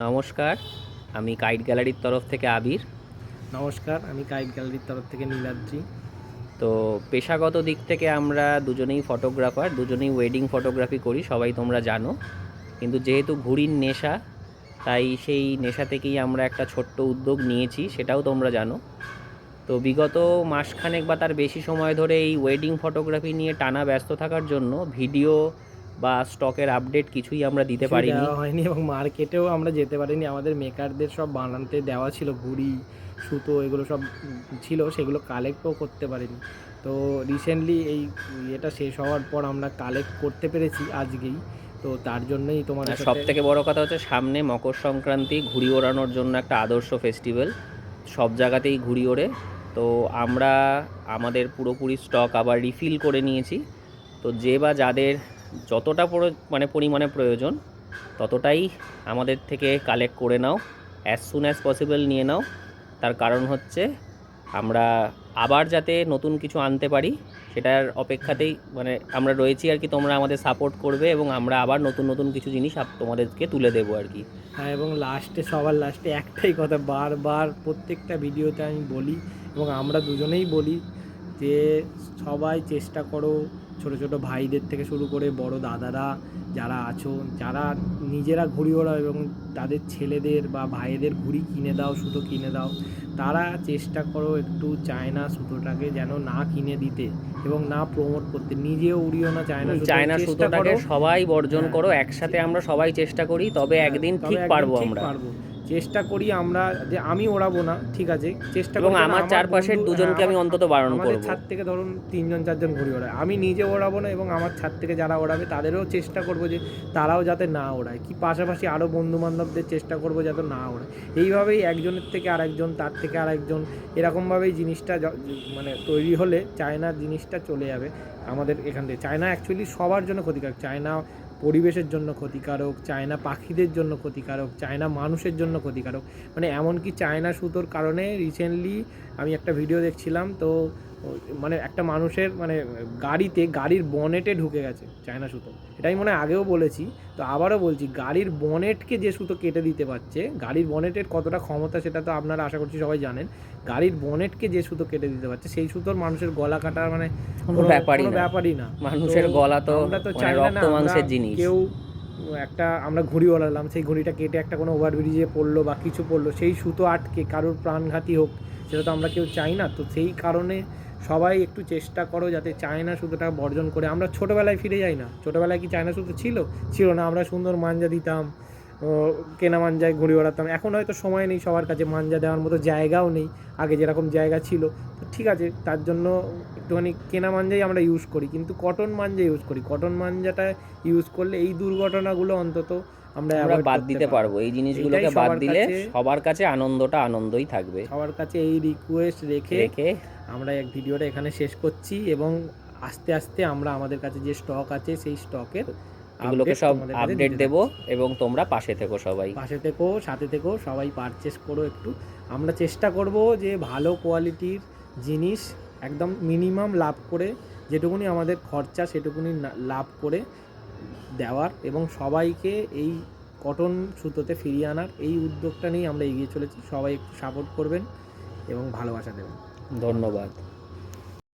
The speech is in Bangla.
নমস্কার, আমি কাইট গ্যালারির তরফ থেকে আবির। নমস্কার, আমি কাইট গ্যালারির তরফ থেকে নীলাদ্রি। তো পেশাগত দিক থেকে আমরা দুজনেই ফটোগ্রাফার, দুজনেই ওয়েডিং ফটোগ্রাফি করি, সবাই তোমরা জানো। কিন্তু যেহেতু ঘুড়ির নেশা, তাই সেই নেশা থেকেই আমরা একটা ছোট্ট উদ্যোগ নিয়েছি, সেটাও তোমরা জানো। তো বিগত মাসখানেক বা তার বেশি সময় ধরে এই ওয়েডিং ফটোগ্রাফি নিয়ে টানা ব্যস্ত থাকার জন্য ভিডিও বা স্টকের আপডেট কিছুই আমরা দিতে কিছুই পারিনি। দেওয়া হয়নি এবং মার্কেটেও আমরা যেতে পারিনি। আমাদের মেকারদের সব বানাতে দেওয়া ছিল, ঘুড়ি, সুতো, এগুলো সব ছিল, সেগুলো কালেক্টও করতে পারিনি। তো রিসেন্টলি এই ইয়েটা শেষ হওয়ার পর আমরা কালেক্ট করতে পেরেছি আজকেই। তো তার জন্যই তোমাদের আর সব সাথে। থেকে বড় কথা হচ্ছে, সামনে মকর সংক্রান্তি, ঘুড়ি ওড়ানোর জন্য একটা আদর্শ ফেস্টিভ্যাল, সব জায়গাতেই ঘুড়ি ওড়ে। তো আমরা আমাদের পুরোপুরি স্টক আবার রিফিল করে নিয়েছি। তো যে বা যাদের যতটা পরিমাণে প্রয়োজন, ততটাই আমাদের থেকে কালেক্ট করে নাও, অ্যাজ সুন অ্যাজ পসিবল নিয়ে নাও। তার কারণ হচ্ছে আমরা আবার যাতে নতুন কিছু আনতে পারি, সেটার অপেক্ষাতেই আমরা রয়েছি আর কি। তোমরা আমাদের সাপোর্ট করবে এবং আমরা আবার নতুন নতুন কিছু জিনিস তোমাদেরকে তুলে দেবো আর কি। হ্যাঁ, এবং সবার লাস্টে একটাই কথা বারবার প্রত্যেকটা ভিডিওতে আমি বলি, এবং আমরা দুজনেই বলি, যে সবাই চেষ্টা করো, ছোট ছোট ভাইদের থেকে শুরু করে বড় দাদারা যারা আছো, যারা নিজেরা ঘুড়ি ওড়াও এবং তাদের ছেলেদের বা ভাইদের ঘুড়ি কিনে দাও, সুতো কিনে দাও, তারা চেষ্টা করো একটু চায়না সুতোটাকে যেন না কিনে দিতে এবং না প্রমোট করতে। নিজেও উড়িও না চায়না সুতোটাকে, সবাই বর্জন করো, একসাথে আমরা সবাই চেষ্টা করি, তবে একদিন ঠিক পারবো আমরা। চেষ্টা করি আমরা, যে আমি ওড়াবো না, ঠিক আছে, চেষ্টা এবং করি আমার চারপাশের দুজনকে আমি অন্তত বারণ করব। আমাদের ছাদ থেকে ধরুন 3-4জন ঘুড়ি ওড়ায়, আমি নিজে ওড়াবো না, এবং আমার ছাদ থেকে যারা ওড়াবে তাদেরও চেষ্টা করব যে তারাও যাতে না ওড়ায়, কি পাশাপাশি আরও বন্ধুবান্ধবদের চেষ্টা করব যাতে না ওড়ায়। এইভাবেই একজনের থেকে আরেকজন, তার থেকে আরেকজন, এরকমভাবেই জিনিসটা তৈরি হলে চায়নার জিনিসটা চলে যাবে আমাদের এখান থেকে। চায়না অ্যাকচুয়ালি সবার জন্য ক্ষতিকারক। চায়না পরিবেশের জন্য ক্ষতিকারক, চায়না পাখিদের জন্য ক্ষতিকারক, চায়না মানুষের জন্য ক্ষতিকারক। এমনকি চায়না সুতোর কারণে রিসেন্টলি আমি একটা ভিডিও দেখছিলাম, তো একটা মানুষের গাড়ির বনেটে ঢুকে গেছে চায়না সুতো। এটা আমি আগেও বলেছি, তো আবারও বলছি, গাড়ির বনেটকে যে সুতো কেটে দিতে পারছে, গাড়ির বনেটের কতটা ক্ষমতা সেটা তো আপনারা আশা করছি সবাই জানেন। গাড়ির বনেটকে যে সুতো কেটে দিতে পারছে, সেই সুতোর মানুষের গলা কাটা কোনো ব্যাপারই না। মানুষের গলা তো আমরা তো চাই না মাংসের জিনিস। কেউ আমরা ঘুড়ি ওড়ালাম, সেই ঘুড়িটা কেটে একটা কোনো ওভারব্রিজে পড়লো বা কিছু পড়লো, সেই সুতো আটকে কারোর প্রাণঘাতী হোক, সেটা তো আমরা কেউ চাই না। তো সেই কারণে সবাই একটু চেষ্টা করো যাতে চায়না সুতোটা বর্জন করে। আমরা ছোটোবেলায় ফিরে যাই না, ছোটোবেলায় কি চায়না সুতো ছিল না? আমরা সুন্দর মাঞ্জা দিতাম, কেনা মাঞ্জায় ঘুড়ি ওড়াতাম। এখন হয়তো সময় নেই সবার কাছে, মাঞ্জা দেওয়ার মতো জায়গাও নেই আগে যেরকম জায়গা ছিল। তো ঠিক আছে, তার জন্য একটুখানি কেনা মাঞ্জাই আমরা ইউজ করি, কিন্তু কটন মাঞ্জা ইউজ করি। কটন মাঞ্জাটা ইউজ করলে এই দুর্ঘটনাগুলো অন্তত আমরা বাদ দিতে পারবো। এই জিনিসগুলোকে বাদ দিলে সবার কাছে আনন্দই থাকবে। সবার কাছে এই রিকোয়েস্ট রেখে আমরা এক ভিডিওটা এখানে শেষ করছি, এবং আস্তে আস্তে আমরা আমাদের কাছে যে স্টক আছে সেই স্টকের এগুলোকে সব আপডেট দেবো, এবং তোমরা পাশে থেকো, সাথে থেকো, সবাই পারচেস করো একটু। আমরা চেষ্টা করব যে ভালো কোয়ালিটির জিনিস একদম মিনিমাম লাভ করে, যেটুকুনি আমাদের খরচা সেটুকুনি লাভ করে দেওয়ার, এবং সবাইকে এই কটন সুতোতে ফিরিয়ে আনার এই উদ্যোগটা নিয়ে আমরা এগিয়ে চলেছি। সবাই একটু সাপোর্ট করবেন এবং ভালোবাসা দেবেন। ধন্যবাদ।